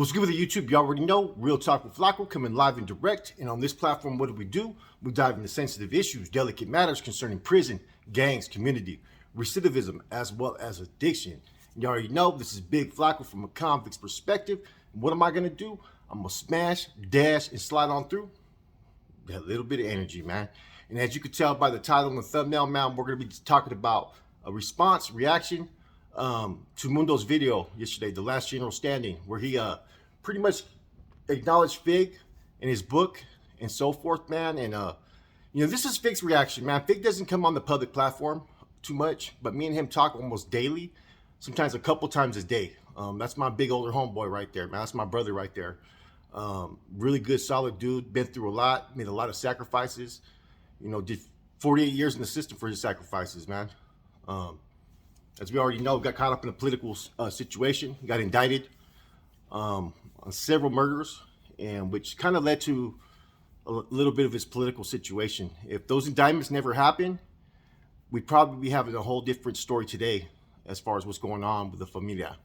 What's good with the YouTube? You already know. Real Talk with Flacco coming live and direct. And on this platform, what do? We dive into sensitive issues, delicate matters concerning prison, gangs, community, recidivism, as well as addiction. You already know this is Big Flacco from a convict's perspective. And what am I going to do? I'm going to smash, dash, and slide on through. That little bit of energy, man. And as you can tell by the title and the thumbnail, man, we're going to be talking about a reaction to Mundo's video yesterday, The Last General Standing, where he pretty much acknowledged Fig in his book and so forth, man. And this is Fig's reaction, man. Fig doesn't come on the public platform too much, but me and him talk almost daily, sometimes a couple times a day. That's my big older homeboy right there, man. That's my brother right there. Really good, solid dude. Been through a lot, made a lot of sacrifices. Did 48 years in the system for his sacrifices, man. As we already know, got caught up in a political situation, got indicted on several murders, and which kind of led to a little bit of his political situation. If those indictments never happened, we'd probably be having a whole different story today as far as what's going on with the familia.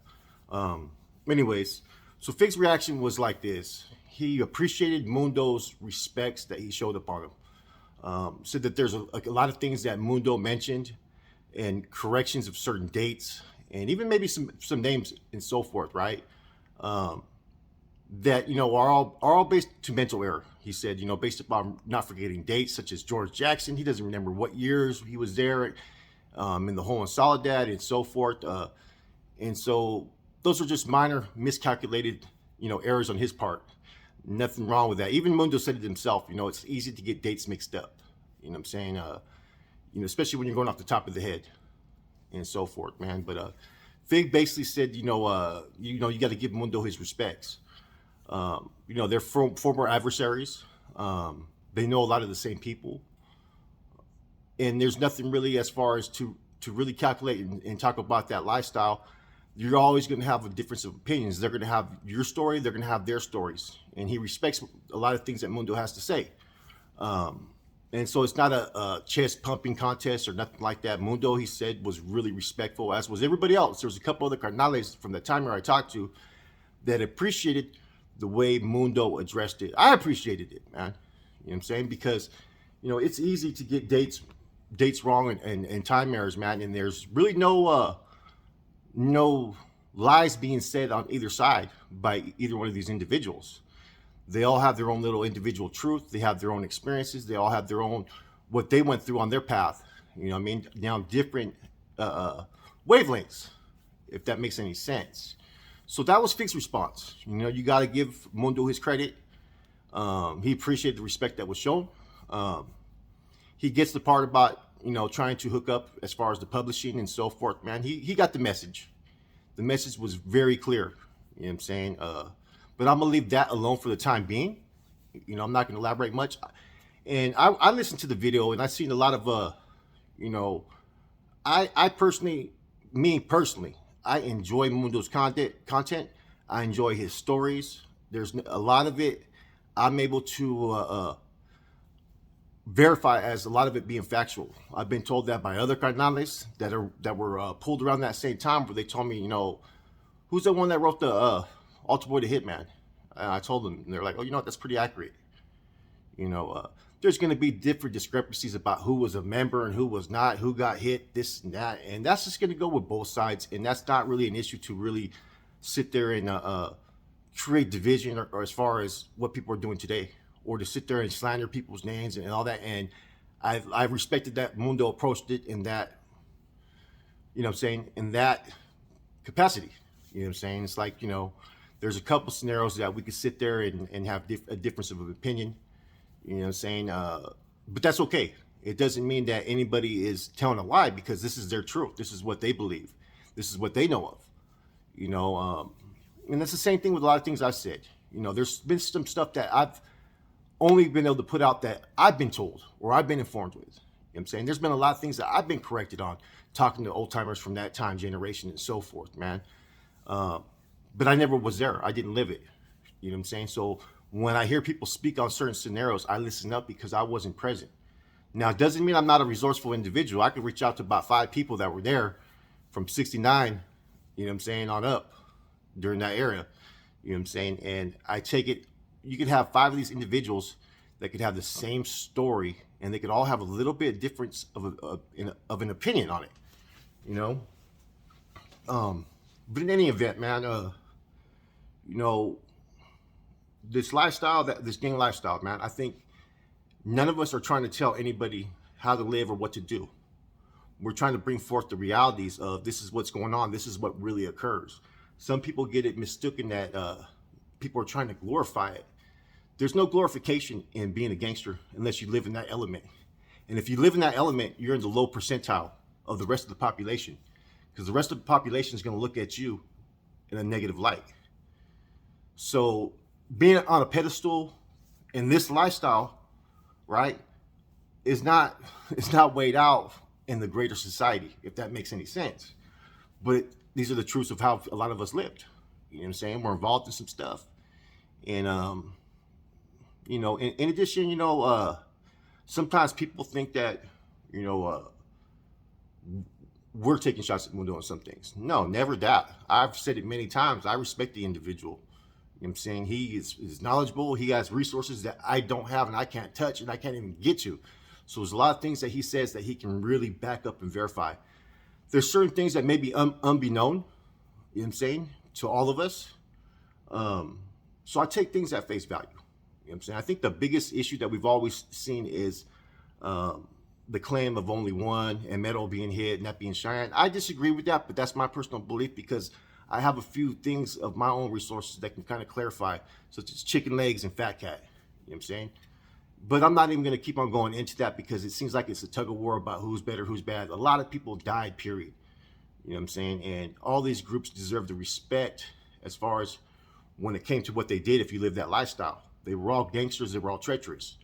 Anyways, so Fig's reaction was like this. He appreciated Mundo's respects that he showed up on him. Said that there's a lot of things that Mundo mentioned and corrections of certain dates and even maybe some names and so forth, right? That, are all based to mental error. He said, based upon not forgetting dates such as George Jackson. He doesn't remember what years he was there in the whole in Soledad and so forth. And so those are just minor miscalculated, errors on his part. Nothing wrong with that. Even Mundo said it himself, it's easy to get dates mixed up. You know what I'm saying? Especially when you're going off the top of the head and so forth, man. But Fig basically said, you got to give Mundo his respects. They're former adversaries. They know a lot of the same people. And there's nothing really as far as to really calculate and talk about that lifestyle. You're always going to have a difference of opinions. They're going to have your story. They're going to have their stories. And he respects a lot of things that Mundo has to say. And so it's not a chest pumping contest or nothing like that. Mundo, he said, was really respectful, as was everybody else. There was a couple other carnales from the time I talked to that appreciated the way Mundo addressed it. I appreciated it, man. You know what I'm saying? Because, it's easy to get dates wrong and time errors, man. And there's really no lies being said on either side by either one of these individuals. They all have their own little individual truth. They have their own experiences. They all have their own, what they went through on their path. Now different wavelengths, if that makes any sense. So that was Fig's response. You got to give Mundo his credit. He appreciated the respect that was shown. He gets the part about, trying to hook up as far as the publishing and so forth, man. He got the message. The message was very clear. You know what I'm saying? But I'm going to leave that alone for the time being. I'm not going to elaborate much. And I listened to the video and I've seen a lot of, I personally, I enjoy Mundo's content. I enjoy his stories. There's a lot of it I'm able to verify as a lot of it being factual. I've been told that by other carnales that were pulled around that same time, where they told me, who's the one that wrote the Altar Boy the Hitman? And I told them, and they're like, oh, that's pretty accurate. There's going to be different discrepancies about who was a member and who was not, who got hit, this and that. And that's just going to go with both sides. And that's not really an issue to really sit there and create division or as far as what people are doing today, or to sit there and slander people's names and all that. And I respected that Mundo approached it in that, in that capacity. It's like, there's a couple scenarios that we could sit there and have a difference of opinion, but that's okay. It doesn't mean that anybody is telling a lie, because this is their truth. This is what they believe. This is what they know of, and that's the same thing with a lot of things I've said. There's been some stuff that I've only been able to put out that I've been told or I've been informed with. There's been a lot of things that I've been corrected on, talking to old timers from that time generation and so forth, man. But I never was there. I didn't live it. So when I hear people speak on certain scenarios, I listen up because I wasn't present. Now, it doesn't mean I'm not a resourceful individual. I could reach out to about 5 people that were there from 69, on up during that era. You know what I'm saying? And I take it, you could have 5 of these individuals that could have the same story, and they could all have a little bit of difference of an opinion on it, you know? But in any event, man, you know, this gang lifestyle, man, I think none of us are trying to tell anybody how to live or what to do. We're trying to bring forth the realities of this is what's going on. This is what really occurs. Some people get it mistaken that people are trying to glorify it. There's no glorification in being a gangster unless you live in that element. And if you live in that element, you're in the low percentile of the rest of the population, because the rest of the population is going to look at you in a negative light. So being on a pedestal in this lifestyle, right, is not weighed out in the greater society, if that makes any sense. But these are the truths of how a lot of us lived. You know what I'm saying? We're involved in some stuff. And, you know, in addition, you know, sometimes people think that, you know, we're taking shots at Mundo on some things. No, never that. I've said it many times. I respect the individual. You know what I'm saying? He is knowledgeable. He has resources that I don't have and I can't touch and I can't even get to. So there's a lot of things that he says that he can really back up and verify. There's certain things that may be unbeknown, you know what I'm saying, to all of us. So I take things at face value. You know what I'm saying? I think the biggest issue that we've always seen is the claim of only one and metal being hit, not being shined. I disagree with that, but that's my personal belief because I have a few things of my own resources that can kind of clarify, such as chicken legs and fat cat. You know what I'm saying? But I'm not even going to keep on going into that because it seems like it's a tug of war about who's better, who's bad. A lot of people died, period. You know what I'm saying? And all these groups deserve the respect as far as when it came to what they did if you live that lifestyle. They were all gangsters. They were all treacherous.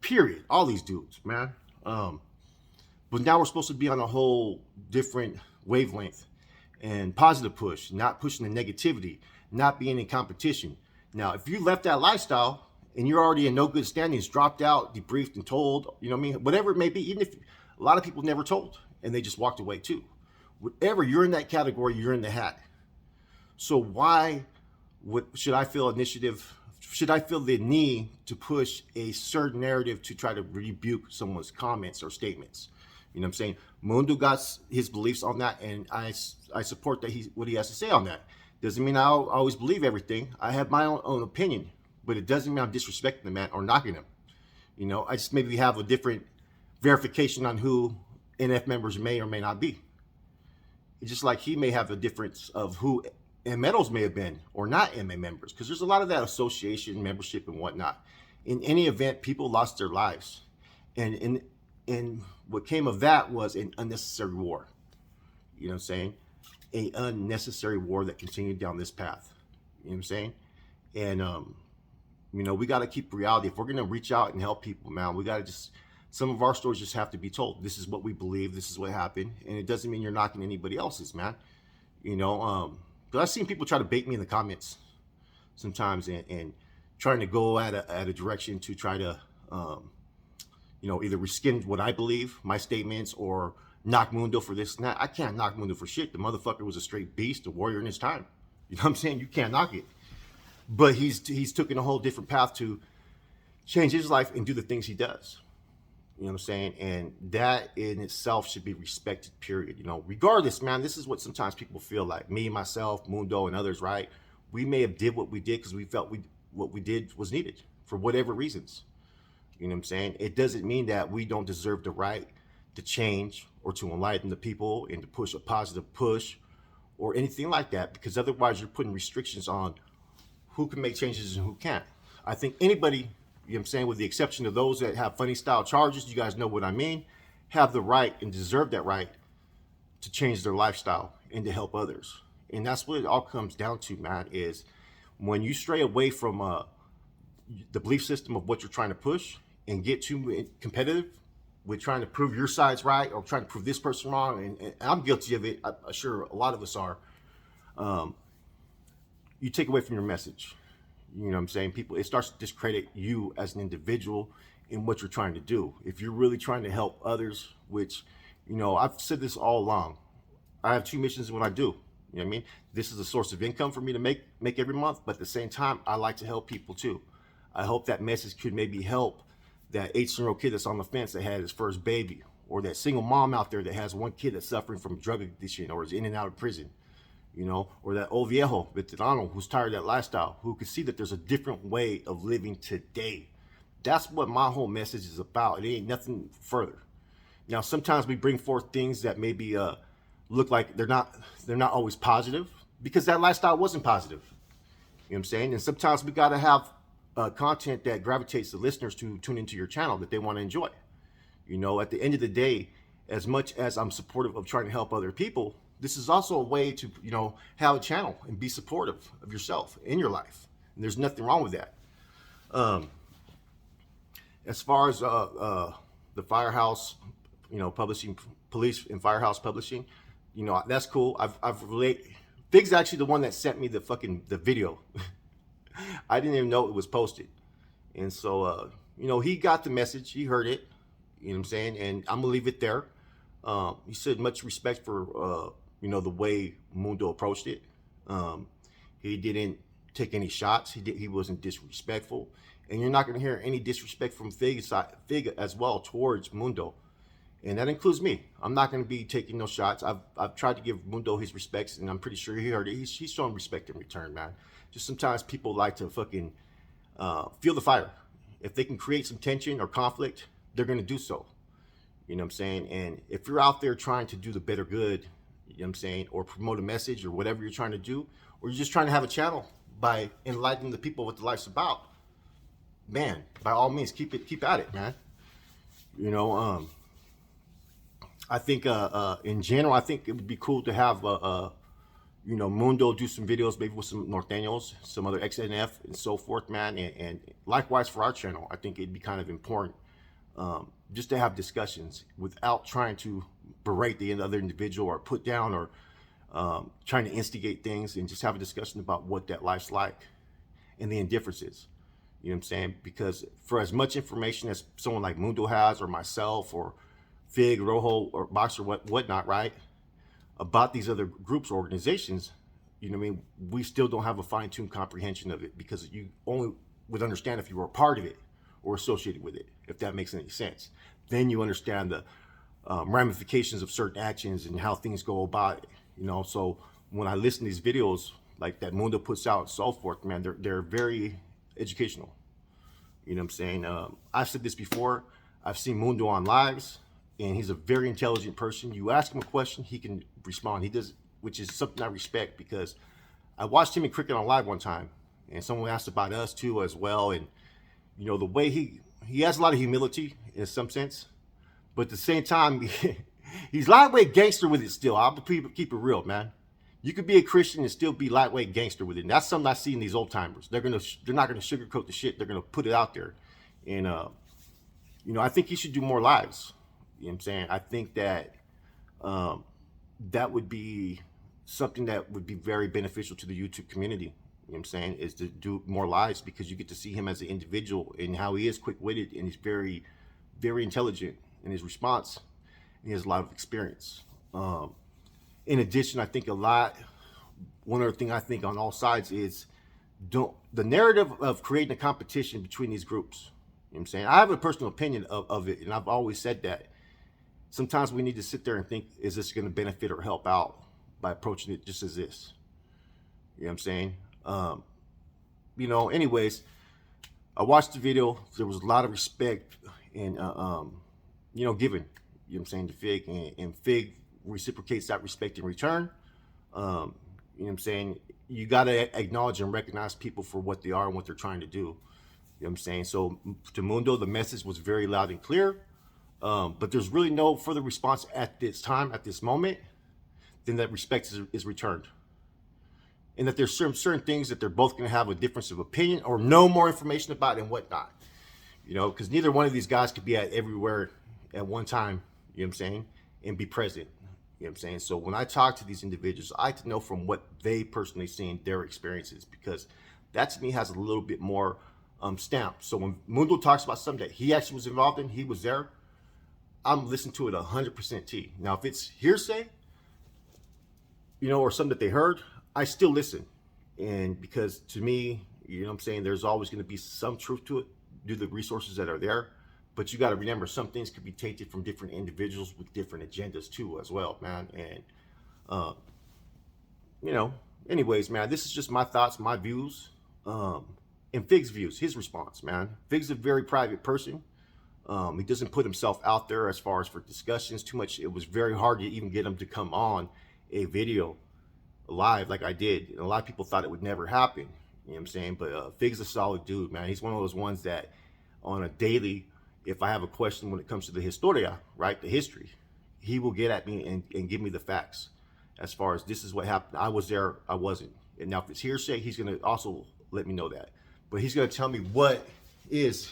Period. All these dudes, man. But now we're supposed to be on a whole different wavelength and positive push, not pushing the negativity, not being in competition. Now, if you left that lifestyle and you're already in no good standings, dropped out, debriefed and told, you know what I mean? Whatever it may be, even if a lot of people never told and they just walked away too. Whatever, you're in that category, you're in the hat. So why should I feel initiative? Should I feel the need to push a certain narrative to try to rebuke someone's comments or statements? You know what I'm saying? Mundo got his beliefs on that, and I support that what he has to say on that. Doesn't mean I always believe everything. I have my own opinion, but it doesn't mean I'm disrespecting the man or knocking him. You know, I just maybe have a different verification on who NF members may or may not be. It's just like he may have a difference of who and medals may have been or not MA members, because there's a lot of that association membership and whatnot. In any event, people lost their lives, and what came of that was an unnecessary war. You know what I'm saying? An unnecessary war that continued down this path. You know what I'm saying? And you know, we got to keep reality. If we're gonna reach out and help people, man, we got to just, some of our stories just have to be told. This is what we believe. This is what happened, and it doesn't mean you're knocking anybody else's, man. You know, but I've seen people try to bait me in the comments sometimes and trying to go at a direction to try to, you know, either rescind what I believe, my statements, or knock Mundo for this and that. I can't knock Mundo for shit. The motherfucker was a straight beast, a warrior in his time. You know what I'm saying? You can't knock it. But he's taken a whole different path to change his life and do the things he does. You know what I'm saying? And that in itself should be respected, period. You know, regardless, man, this is what sometimes people feel like. Me, myself, Mundo, and others, right? We may have did what we did because we felt what we did was needed for whatever reasons. You know what I'm saying? It doesn't mean that we don't deserve the right to change or to enlighten the people and to push a positive push or anything like that, because otherwise you're putting restrictions on who can make changes and who can't. I think anybody, you know what I'm saying, with the exception of those that have funny style charges, you guys know what I mean, have the right and deserve that right to change their lifestyle and to help others. And that's what it all comes down to, man, is when you stray away from the belief system of what you're trying to push and get too competitive with trying to prove your side's right or trying to prove this person wrong, and I'm guilty of it, I'm sure a lot of us are, you take away from your message. You know what I'm saying? People, it starts to discredit you as an individual in what you're trying to do. If you're really trying to help others, which, you know, I've said this all along, I have 2 missions in what I do. You know what I mean? This is a source of income for me to make every month, but at the same time, I like to help people too. I hope that message could maybe help that 18-year-old kid that's on the fence that had his first baby, or that single mom out there that has one kid that's suffering from drug addiction or is in and out of prison, you know, or that old viejo veterano who's tired of that lifestyle, who can see that there's a different way of living today. That's what my whole message is about. It ain't nothing further. Now, sometimes we bring forth things that maybe look like they're not always positive, because that lifestyle wasn't positive. You know what I'm saying? And sometimes we got to have content that gravitates the listeners to tune into your channel that they want to enjoy. You know, at the end of the day, as much as I'm supportive of trying to help other people, this is also a way to, you know, have a channel and be supportive of yourself in your life. And there's nothing wrong with that. As far as the Firehouse, you know, publishing, police and Firehouse publishing, you know, that's cool. I've related. Fig's actually the one that sent me the video. I didn't even know it was posted. And so, you know, he got the message. He heard it. You know what I'm saying? And I'm going to leave it there. He said much respect for, you know, the way Mundo approached it. He didn't take any shots. He wasn't disrespectful. And you're not going to hear any disrespect from Fig as well towards Mundo. And that includes me. I'm not going to be taking no shots. I've tried to give Mundo his respects, and I'm pretty sure he heard it. He's showing respect in return, man. Just sometimes people like to fucking feel the fire. If they can create some tension or conflict, they're going to do so. You know what I'm saying? And if you're out there trying to do the better good, you know what I'm saying, or promote a message or whatever you're trying to do, or you're just trying to have a channel by enlightening the people what the life's about, man, by all means, keep at it, man. You know, I think in general, I think it would be cool to have you know, Mundo do some videos, maybe with some Norteños, some other XNF and so forth, man. And likewise for our channel, I think it'd be kind of important just to have discussions without trying to berate the other individual or put down or trying to instigate things, and just have a discussion about what that life's like and the indifferences. You know what I'm saying? Because for as much information as someone like Mundo has, or myself, or Fig, Rojo, or Boxer, whatnot, right, about these other groups or organizations, you know what I mean, we still don't have a fine-tuned comprehension of it, because you only would understand if you were a part of it or associated with it, if that makes any sense. Then you understand the ramifications of certain actions and how things go about it, you know. So when I listen to these videos like that Mundo puts out and so forth, man, they're very educational. You know what I'm saying? I've said this before. I've seen Mundo on lives, and he's a very intelligent person. You ask him a question, he can respond. He does, which is something I respect, because I watched him in Cricket on Live one time, and someone asked about us too as well. And you know, the way he has a lot of humility in some sense, but at the same time, he's lightweight gangster with it still. I'll keep it real, man. You could be a Christian and still be lightweight gangster with it. And that's something I see in these old timers. They're not gonna sugarcoat the shit. They're gonna put it out there. And you know, I think he should do more lives. You know what I'm saying? I think that that would be something that would be very beneficial to the YouTube community. You know what I'm saying? Is to do more lives, because you get to see him as an individual and how he is quick-witted, and he's very, very intelligent in his response. And he has a lot of experience. In addition, I think one other thing I think on all sides is the narrative of creating a competition between these groups. You know what I'm saying? I have a personal opinion of it, and I've always said that. Sometimes we need to sit there and think, is this going to benefit or help out by approaching it just as this? You know what I'm saying? You know, anyways, I watched the video. There was a lot of respect and, you know, given, you know what I'm saying, to Fig, and Fig reciprocates that respect in return. You know what I'm saying? You got to acknowledge and recognize people for what they are and what they're trying to do. You know what I'm saying? So to Mundo, the message was very loud and clear. But there's really no further response at this time, at this moment, than that respect is returned. And that there's certain things that they're both going to have a difference of opinion or no more information about and whatnot. You know, because neither one of these guys could be at everywhere at one time, you know what I'm saying, and be present. You know what I'm saying? So when I talk to these individuals, I like to know from what they personally seen, their experiences, because that to me has a little bit more stamp. So when Mundo talks about something that he actually was involved in, he was there, I'm listening to it 100% T. Now, if it's hearsay, or something that they heard, I still listen. And because to me, what I'm saying, there's always going to be some truth to it due to the resources that are there. But you got to remember, some things could be tainted from different individuals with different agendas too, as well, man. And uh, you know, anyways, man, this is just my thoughts, my views, and Fig's views, his response, man. Fig's a very private person. He doesn't put himself out there as far as for discussions too much. It was very hard to even get him to come on a video live like I did. And a lot of people thought it would never happen. You know what I'm saying? But Fig's a solid dude, man. He's one of those ones that on a daily, if I have a question when it comes to the historia, right, the history, he will get at me and give me the facts as far as this is what happened. I was there, I wasn't. And now if it's hearsay, he's going to also let me know that. But he's going to tell me what is,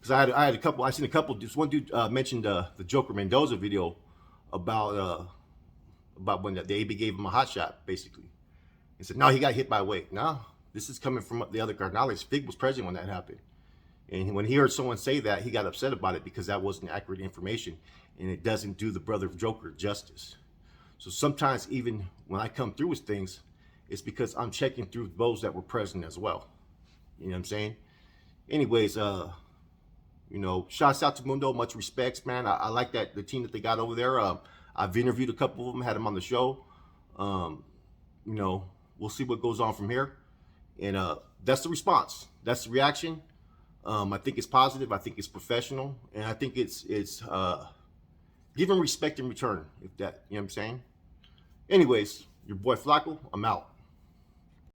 because I seen a couple. This one dude mentioned the Joker Mendoza video about when the AB gave him a hot shot, basically. He said, no, he got hit by a wave. No, this is coming from the other Cardinals. Fig was present when that happened. And when he heard someone say that, he got upset about it because that wasn't accurate information. And it doesn't do the brother of Joker justice. So sometimes even when I come through with things, it's because I'm checking through those that were present as well. You know what I'm saying? Anyways, shouts out to Mundo. Much respects, man. I like that the team that they got over there. I've interviewed a couple of them, had them on the show. We'll see what goes on from here. And that's the response. That's the reaction. I think it's positive. I think it's professional, and I think it's giving respect in return. If that, you know what I'm saying. Anyways, your boy Flacco. I'm out.